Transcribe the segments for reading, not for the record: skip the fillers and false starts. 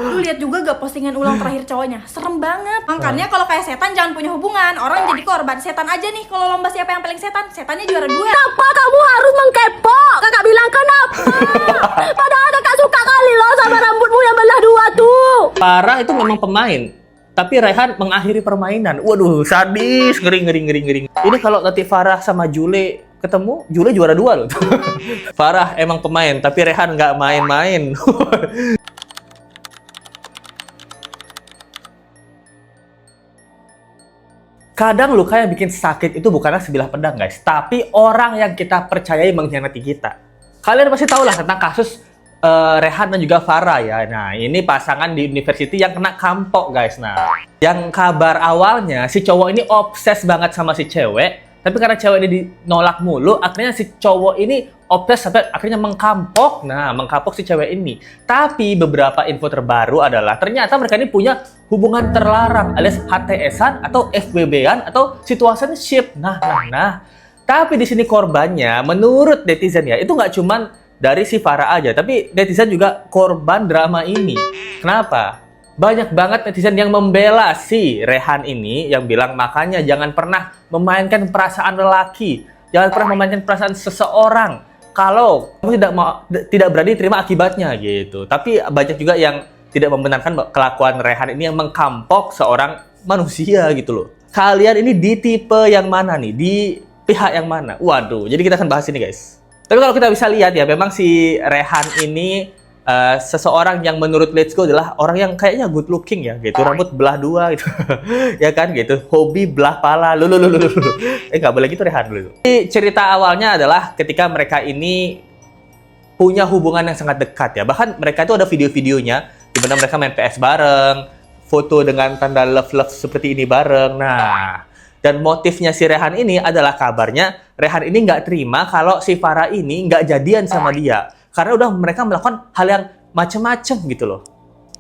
Lu lihat juga gak postingan ulang terakhir cowoknya? Serem banget. Makanya kalau kayak setan jangan punya hubungan. Orang jadi korban. Setan aja nih kalau lomba siapa yang paling setan. Setannya juara 2. Kenapa kamu harus mengkepo? Kakak bilang kenapa? Padahal kakak suka kali loh sama rambutmu yang belah 2 tuh. Farah itu memang pemain, tapi Rehan mengakhiri permainan. Waduh, sadis, ngeri. Ini kalau nanti Farah sama Jule ketemu, Jule juara 2 loh. Farah emang pemain, tapi Rehan nggak main-main. Kadang luka yang bikin sakit itu bukanlah sebilah pedang, guys, tapi orang yang kita percayai mengkhianati kita. Kalian pasti tahu lah tentang kasus Rehan dan juga Farah ya. Nah, ini pasangan di university yang kena kampok, guys. Nah, yang kabar awalnya si cowok ini obses banget sama si cewek, tapi karena cewek ini dinolak mulu, akhirnya si cowok ini obses sampai akhirnya mengkampok. Nah, mengkampok si cewek ini. Tapi beberapa info terbaru adalah ternyata mereka ini punya hubungan terlarang alias HTS-an atau FWB-an atau situationship. Nah. Tapi di sini korbannya menurut netizen ya, itu nggak cuman dari si Farah aja, tapi netizen juga korban drama ini. Kenapa? Banyak banget netizen yang membela si Rehan ini, yang bilang makanya jangan pernah memainkan perasaan lelaki, jangan pernah memainkan perasaan seseorang kalau kamu tidak berani terima akibatnya gitu. Tapi banyak juga yang tidak membenarkan kelakuan Rehan ini yang mengkampok seorang manusia gitu loh. Kalian ini di tipe yang mana nih? Di pihak yang mana? Waduh, jadi kita akan bahas ini, guys. Tapi kalau kita bisa lihat ya, memang si Rehan ini seseorang yang menurut Let's Go adalah orang yang kayaknya good looking ya, gitu. Rambut belah 2 gitu. Ya kan gitu. Hobi belah pala. Nggak boleh gitu Rehan dulu. Jadi cerita awalnya adalah ketika mereka ini punya hubungan yang sangat dekat ya. Bahkan mereka itu ada video-videonya di mana mereka main PS bareng, foto dengan tanda love seperti ini bareng. Nah, dan motifnya si Rehan ini adalah kabarnya Rehan ini nggak terima kalau si Farah ini nggak jadian sama dia. Karena udah mereka melakukan hal yang macem-macem gitu loh.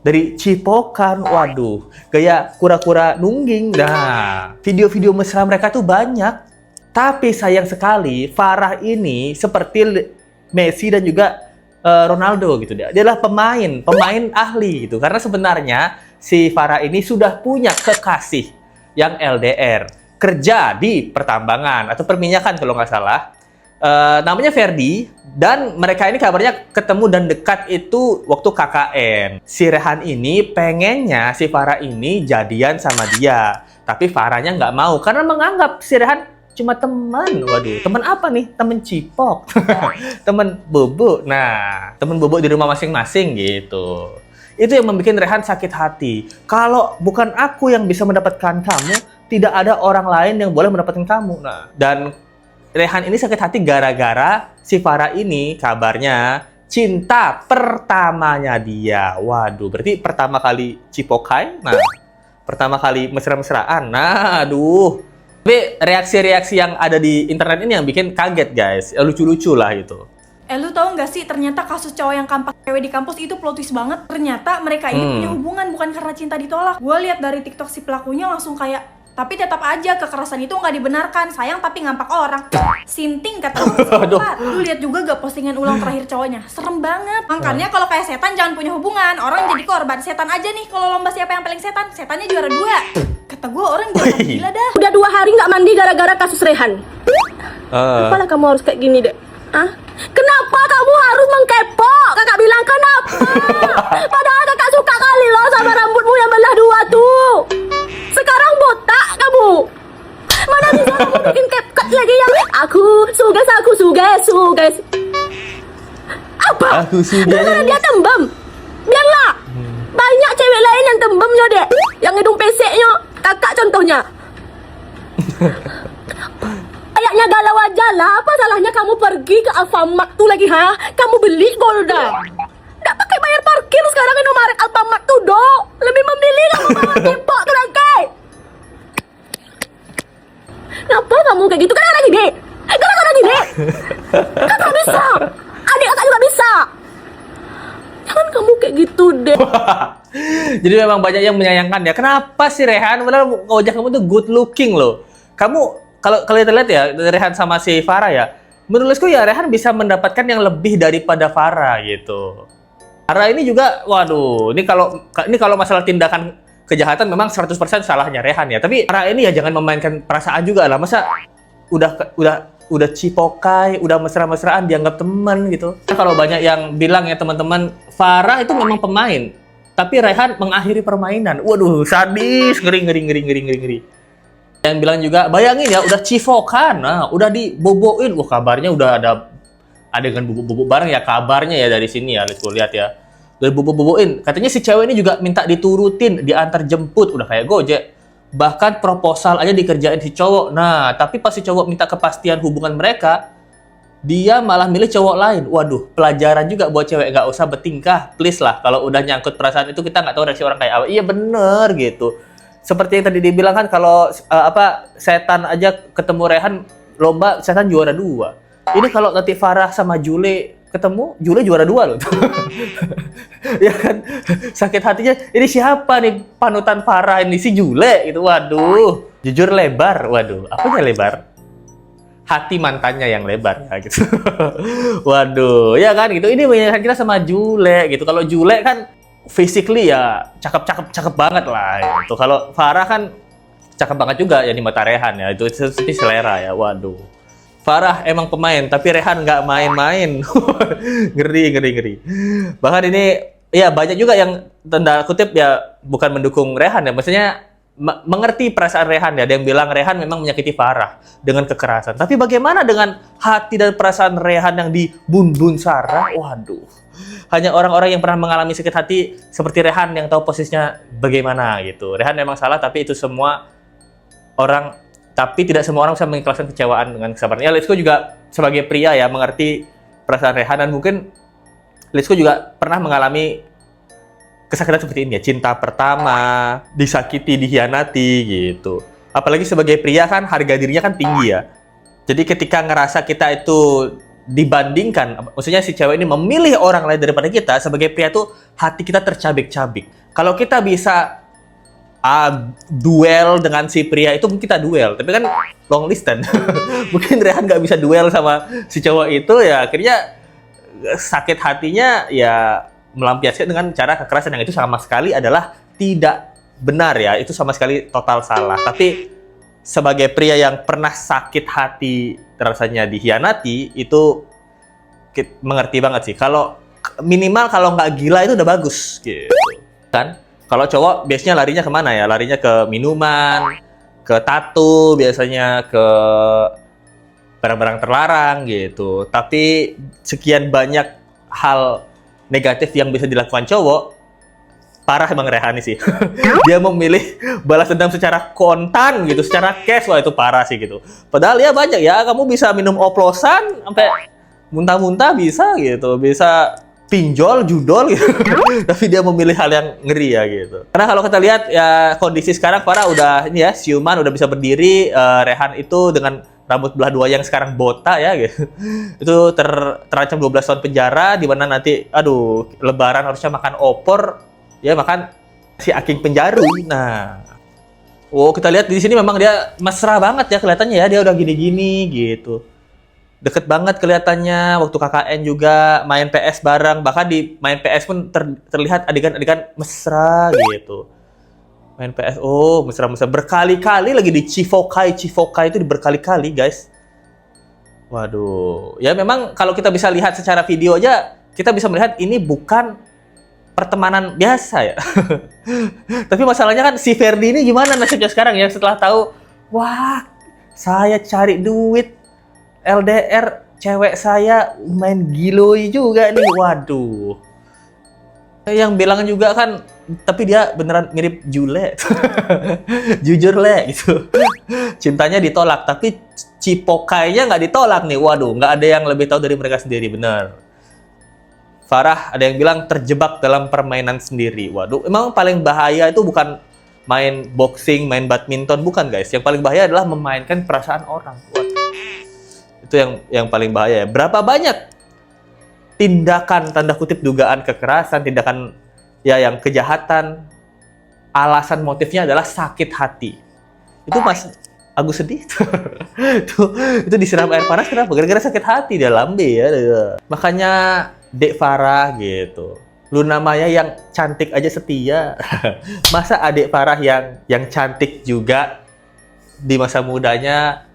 Dari cipokan, waduh, gaya kura-kura nungging. Nah, video-video mesra mereka tuh banyak. Tapi sayang sekali, Farah ini seperti Messi dan juga Ronaldo gitu. Dia adalah pemain ahli gitu. Karena sebenarnya si Farah ini sudah punya kekasih yang LDR. Kerja di pertambangan atau perminyakan kalau nggak salah. Namanya Ferdi, dan mereka ini kabarnya ketemu dan dekat itu waktu KKN. Si Rehan ini pengennya si Farah ini jadian sama dia, tapi Farahnya nggak mau karena menganggap si Rehan cuma teman. Waduh, teman apa nih? Teman cipok, teman bobo. Nah, teman bobo di rumah masing-masing gitu. Itu yang membuat Rehan sakit hati. Kalau bukan aku yang bisa mendapatkan kamu, tidak ada orang lain yang boleh mendapatkan kamu. Nah, dan Rehan ini sakit hati gara-gara si Farah ini kabarnya cinta pertamanya dia. Waduh, berarti pertama kali cipokai, nah, pertama kali mesra-mesraan. Nah, aduh. Tapi reaksi-reaksi yang ada di internet ini yang bikin kaget, guys. Ya, lucu-lucu lah itu. Lu tahu nggak sih ternyata kasus cowok yang kampak cewek di kampus itu plot twist banget. Ternyata mereka ini punya hubungan bukan karena cinta ditolak. Gue lihat dari TikTok si pelakunya langsung kayak, tapi tetap aja kekerasan itu nggak dibenarkan. Sayang tapi ngampak orang. Sinting kata psikopat. Lu lihat juga gak postingan ulang terakhir cowoknya? Serem banget. Makanya kalau kayak setan jangan punya hubungan. Orang jadi korban. Setan aja nih kalau lomba siapa yang paling setan. Setannya juara 2. Kata gue orang jangan gila dah. Udah 2 hari nggak mandi gara-gara kasus Rehan. Apalah kamu harus kayak gini deh? Kenapa kamu harus mengkepo? Kakak bilang kenapa? Padahal kakak suka kali loh sama rambutmu yang belah 2 tuh. Sekarang botak kamu. Mana bisa kamu bikin CapCut lagi yang aku suges. Apa? Aku suges. Gara-gara dia tembem. Biarlah. Banyak cewek lain yang tembemnya dek. Yang hidung peseknya. Kakak contohnya. Kayaknya galau aja lah. Apa salahnya kamu pergi ke Alfamart tuh lagi, ha? Kamu beli Golda. Nggak pakai bayar parkir sekarang Indomaret Alfamart tuh, dok. Lebih memilih kamu bawa tembok tuh lagi. Kenapa kamu kayak gitu? Kan lagi dek. Gara-gara gini. Kakak bisa. Adik kakak juga bisa. Jangan kamu kayak gitu deh. Jadi memang banyak yang menyayangkan ya. Kenapa sih Rehan? Padahal wajah kamu tuh good looking loh. Kamu kalau kita lihat ya, Rehan sama si Farah ya, menurutku ya Rehan bisa mendapatkan yang lebih daripada Farah gitu. Farah ini juga, waduh, ini kalau masalah tindakan kejahatan memang 100% salahnya Rehan ya. Tapi Farah ini ya jangan memainkan perasaan juga lah. Masa udah cipokai, udah mesra-mesraan dianggap teman gitu. Kalau banyak yang bilang ya teman-teman, Farah itu memang pemain, tapi Rehan mengakhiri permainan. Waduh, sadis, ngeri. Yang bilang juga, bayangin ya, udah cipokan, nah, udah diboboin. Wah, kabarnya udah ada adegan bubuk-bubuk bareng ya, kabarnya ya dari sini ya, let's go lihat ya. Udah bubuk-bubukin. Katanya si cewek ini juga minta diturutin, diantar jemput, udah kayak Gojek. Bahkan proposal aja dikerjain si cowok. Nah, tapi pas si cowok minta kepastian hubungan mereka, dia malah milih cowok lain. Waduh, pelajaran juga buat cewek, nggak usah bertingkah, please lah. Kalau udah nyangkut perasaan itu, kita nggak tahu reaksi orang kayak apa. Iya bener gitu. Seperti yang tadi dibilang kan, kalau setan aja ketemu Rehan lomba, setan juara 2. Ini kalau nanti Farah sama Jule ketemu, Jule juara 2 loh. Ya kan, sakit hatinya. Ini siapa nih panutan Farah ini, si Jule gitu. Waduh, jujur lebar. Waduh, apanya lebar? Hati mantannya yang lebar ya gitu. Waduh, ya kan gitu. Ini mengingatkan kita sama Jule gitu. Kalau Jule kan physically ya cakep banget lah gitu. Kalau Farah kan cakep banget juga ya di mata Rehan ya. Itu selera ya. Waduh. Farah emang pemain, tapi Rehan nggak main-main. Ngeri. Bahkan ini, ya banyak juga yang tanda kutip ya bukan mendukung Rehan ya. Maksudnya mengerti perasaan Rehan ya. Ada yang bilang Rehan memang menyakiti Farah dengan kekerasan. Tapi bagaimana dengan hati dan perasaan Rehan yang dibun-bun Sarah? Waduh. Hanya orang-orang yang pernah mengalami sakit hati seperti Rehan yang tahu posisinya bagaimana gitu. Rehan memang salah, tapi itu semua orang... Tapi tidak semua orang bisa mengikhlaskan kecewaan dengan kesabaran. Ya, Letsko juga sebagai pria ya mengerti perasaan Rehan, dan mungkin Letsko juga pernah mengalami kesakitan seperti ini ya. Cinta pertama, disakiti, dikhianati gitu. Apalagi sebagai pria kan harga dirinya kan tinggi ya. Jadi ketika ngerasa kita itu dibandingkan, maksudnya si cewek ini memilih orang lain daripada kita, sebagai pria tuh hati kita tercabik-cabik. Kalau kita bisa duel dengan si pria itu, mungkin kita duel, tapi kan long distance. Mungkin Rehan nggak bisa duel sama si cowok itu, ya akhirnya sakit hatinya ya melampiaskan dengan cara kekerasan yang itu sama sekali adalah tidak benar ya, itu sama sekali total salah. Tapi sebagai pria yang pernah sakit hati rasanya dikhianati, itu mengerti banget sih. Kalau minimal kalau nggak gila itu udah bagus gitu kan. Kalau cowok biasanya larinya kemana ya? Larinya ke minuman, ke tato, biasanya ke barang-barang terlarang gitu. Tapi sekian banyak hal negatif yang bisa dilakukan cowok, parah emang Rehani sih. Dia memilih balas dendam secara kontan gitu, secara cash, wah itu parah sih gitu. Padahal ya banyak ya, kamu bisa minum oplosan sampai muntah-muntah bisa gitu, bisa pinjol, judol gitu. Tapi dia memilih hal yang ngeri ya gitu. Karena kalau kita lihat ya kondisi sekarang Farah udah ini ya siuman, udah bisa berdiri. Rehan itu dengan rambut belah dua yang sekarang botak ya gitu. Itu terancam 12 tahun penjara, di mana nanti aduh lebaran harusnya makan opor, ya makan si Aking Penjaru. Nah, oh kita lihat di sini memang dia mesra banget ya kelihatannya ya, dia udah gini-gini gitu. Deket banget kelihatannya, waktu KKN juga main PS bareng, bahkan di main PS pun terlihat adegan-adegan mesra gitu. Main PS, oh mesra-mesra, berkali-kali lagi di cifokai itu berkali-kali guys. Waduh, ya memang kalau kita bisa lihat secara video aja, kita bisa melihat ini bukan pertemanan biasa ya. Tapi masalahnya kan si Ferdi ini gimana nasibnya sekarang ya, setelah tahu, wah saya cari duit, LDR cewek saya main giloi juga nih, waduh. Yang bilang juga kan, tapi dia beneran mirip Jule. Jujur le gitu. Cintanya ditolak, tapi cipokainya nggak ditolak nih. Waduh, nggak ada yang lebih tahu dari mereka sendiri, bener. Farah ada yang bilang terjebak dalam permainan sendiri. Waduh, emang paling bahaya itu bukan main boxing, main badminton, bukan guys. Yang paling bahaya adalah memainkan perasaan orang. Waduh. Itu yang paling bahaya ya. Berapa banyak tindakan tanda kutip dugaan kekerasan, tindakan ya yang kejahatan, alasan motifnya adalah sakit hati. Itu Mas Agus sedih. itu disiram air panas kenapa? Gara-gara sakit hati dia lambe ya. Makanya Dek Farah gitu. Luna Maya yang cantik aja setia. Masa adik Farah yang cantik juga di masa mudanya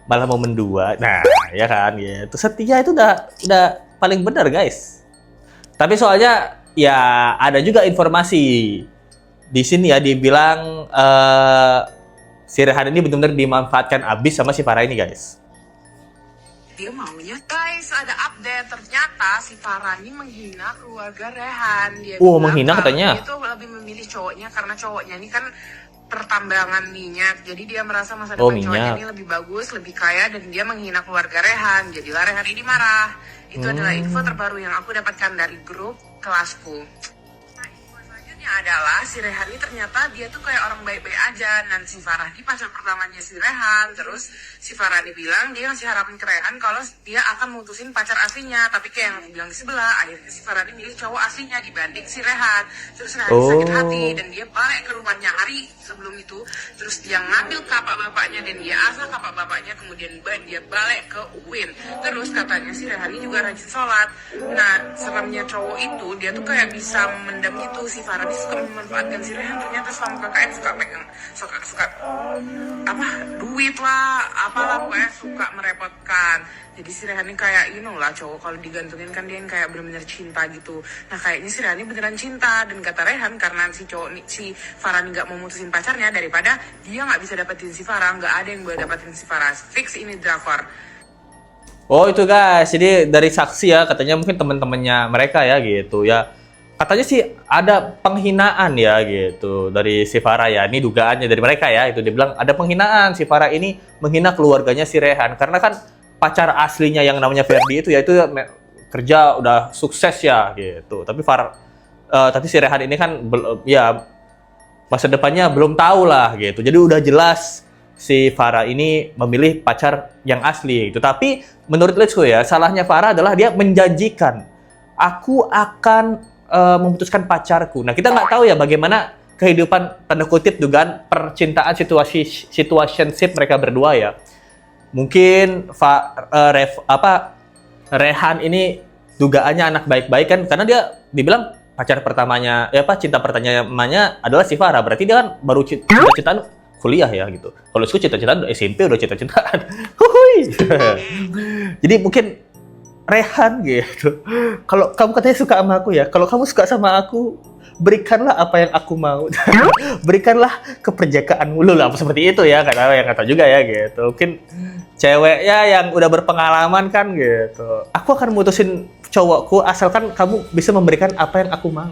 malah mau mendua. Nah, ya kan gitu. Setia itu udah paling benar, guys. Tapi soalnya ya ada juga informasi di sini ya dibilang si Rehan ini benar-benar dimanfaatkan abis sama si Farah ini, guys. Dia maunya, guys, ada update. Ternyata si Farah ini menghina keluarga Rehan. Dia bilang menghina katanya. Dia tuh lebih memilih cowoknya karena cowoknya ini kan pertambangan minyak. Jadi dia merasa masa depan cowoknya ini lebih bagus, lebih kaya, dan dia menghina keluarga Rehan. Jadilah Rehan ini marah. Itu adalah info terbaru yang aku dapatkan dari grup kelasku. Adalah si Rehan ini ternyata dia tuh kayak orang baik-baik aja. Dan si Farah ini pacar pertamanya si Rehan. Terus si Farah ini bilang dia ngasih harapan ke Rehan kalau dia akan mutusin pacar aslinya. Tapi kayak yang aku bilang di sebelah, akhirnya si Farah ini milih cowok aslinya dibanding si Rehan. Terus Rehan sakit hati dan dia balik ke rumahnya hari sebelum itu. Terus dia ngambil kapak bapaknya dan dia asal kapak bapaknya. Kemudian dia balik ke UIN. Terus katanya si Rehan ini juga rajin sholat. Nah, seremnya cowok itu dia tuh kayak bisa mendem gitu. Si Farah ini suka memanfaatkan si Rehan. Ternyata selama KKN suka pegang suka apa duit lah, apalah pokoknya suka merepotkan. Jadi si Rehan ini kayak lah cowok kalau digantungin kan dia yang kayak benar-benar cinta gitu. Nah kayaknya si Rehan ini beneran cinta. Dan kata Rehan karena si Farah ini nggak mau mutusin pacarnya, daripada dia nggak bisa dapetin si Farah, nggak ada yang boleh dapetin si Farah, fix ini drakor. Oh itu guys, jadi dari saksi ya katanya mungkin teman-temannya mereka ya gitu ya. Katanya sih ada penghinaan ya gitu dari si Farah ya. Ini dugaannya dari mereka ya. Itu dia bilang ada penghinaan, si Farah ini menghina keluarganya si Rehan. Karena kan pacar aslinya yang namanya Ferdi itu ya itu kerja udah sukses ya gitu. Tapi si Rehan ini kan ya masa depannya belum tahu lah gitu. Jadi udah jelas si Farah ini memilih pacar yang asli gitu. Tapi menurut Let's Go ya, salahnya Farah adalah dia menjanjikan aku akan memutuskan pacarku. Nah, kita nggak tahu ya bagaimana kehidupan tanda kutip dugaan percintaan situationship mereka berdua ya. Mungkin Rehan ini dugaannya anak baik-baik kan karena dia dibilang pacar pertamanya cinta pertamanya adalah si Farah. Berarti dia kan baru cinta-cintaan kuliah ya gitu. Kalau aku cinta-cintaan SMP udah cinta-cintaan. Jadi mungkin Rehan gitu. Kalau kamu katanya suka sama aku ya, kalau kamu suka sama aku, berikanlah apa yang aku mau. Berikanlah keperjakaanmu lu lah, seperti itu ya. Nggak tahu juga ya gitu. Mungkin ceweknya yang udah berpengalaman kan gitu. Aku akan mutusin cowokku asalkan kamu bisa memberikan apa yang aku mau.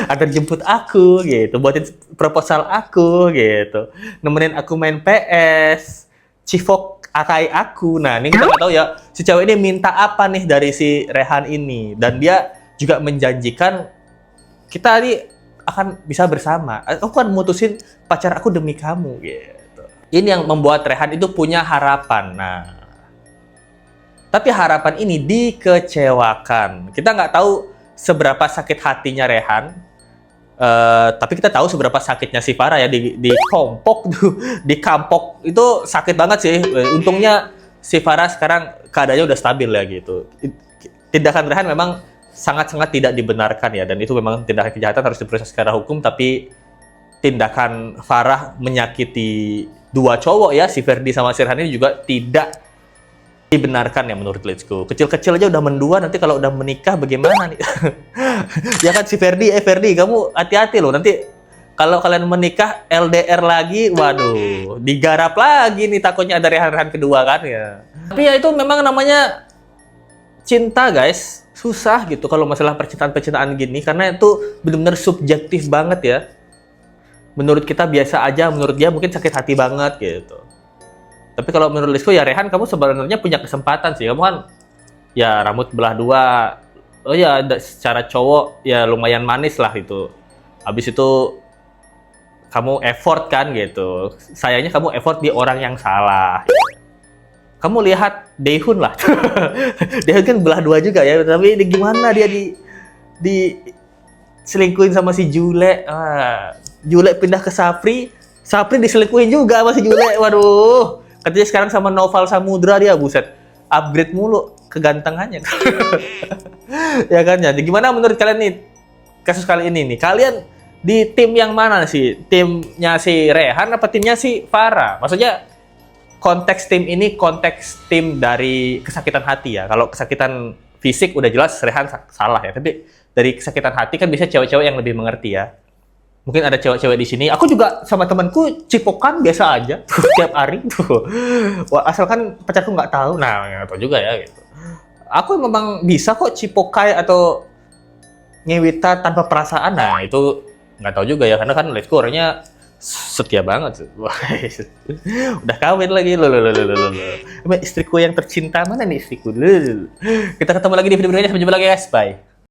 Antar jemput aku gitu, buatin proposal aku gitu, nemenin aku main PS, cifok akai aku. Nah, ini kita nggak tahu ya, si cewek ini minta apa nih dari si Rehan ini. Dan dia juga menjanjikan, kita ini akan bisa bersama. Aku kan mutusin pacar aku demi kamu, gitu. Ini yang membuat Rehan itu punya harapan. Nah, tapi harapan ini dikecewakan. Kita nggak tahu seberapa sakit hatinya Rehan. Tapi kita tahu seberapa sakitnya si Farah ya di kampok itu sakit banget sih. Untungnya si Farah sekarang keadaannya udah stabil ya gitu. Tindakan Rehan memang sangat-sangat tidak dibenarkan ya, dan itu memang tindakan kejahatan harus diproses secara hukum. Tapi tindakan Farah menyakiti dua cowok ya, si Ferdi sama si Rehan ini juga tidak dibenarkan ya menurut Let's Go. Kecil-kecil aja udah mendua, nanti kalau udah menikah bagaimana nih? Ya kan si Ferdi, kamu hati-hati loh, nanti kalau kalian menikah LDR lagi, waduh, digarap lagi nih, takutnya ada rehan-rehan kedua kan ya. Tapi ya itu memang namanya cinta guys, susah gitu kalau masalah percintaan gini, karena itu benar-benar subjektif banget ya. Menurut kita biasa aja, menurut dia mungkin sakit hati banget gitu. Tapi kalau menurut Let's Go ya Rehan, kamu sebenarnya punya kesempatan sih. Kamu kan ya rambut belah dua. Oh ya, secara cowok ya lumayan manis lah itu. Habis itu kamu effort kan gitu. Sayangnya kamu effort di orang yang salah. Kamu lihat Daehun lah. Daehun kan belah dua juga ya. Tapi ini gimana dia di selingkuhin sama si Jule. Jule pindah ke Sapri diselingkuhin juga sama si Jule. Waduh. Katanya sekarang sama Noval Samudra dia, buset, upgrade mulu kegantengannya. Ya kan, jadi gimana menurut kalian nih kasus kali ini nih? Kalian di tim yang mana sih? Timnya si Rehan apa timnya si Farah? Maksudnya konteks tim ini konteks tim dari kesakitan hati ya. Kalau kesakitan fisik udah jelas Rehan salah ya. Tapi dari kesakitan hati kan bisa cewek-cewek yang lebih mengerti ya. Mungkin ada cewek-cewek di sini. Aku juga sama temanku cipokan biasa aja tiap hari tuh. Wah, asalkan pacarku nggak tahu. Nah, nggak tahu juga ya gitu. Aku memang bisa kok cipokai atau ngewita tanpa perasaan. Nah, itu nggak tahu juga ya karena kan live orangnya setia banget. Udah kawin lagi loh. Istriku yang tercinta mana nih istriku? Kita ketemu lagi di video berikutnya. Sampai jumpa lagi guys. Bye.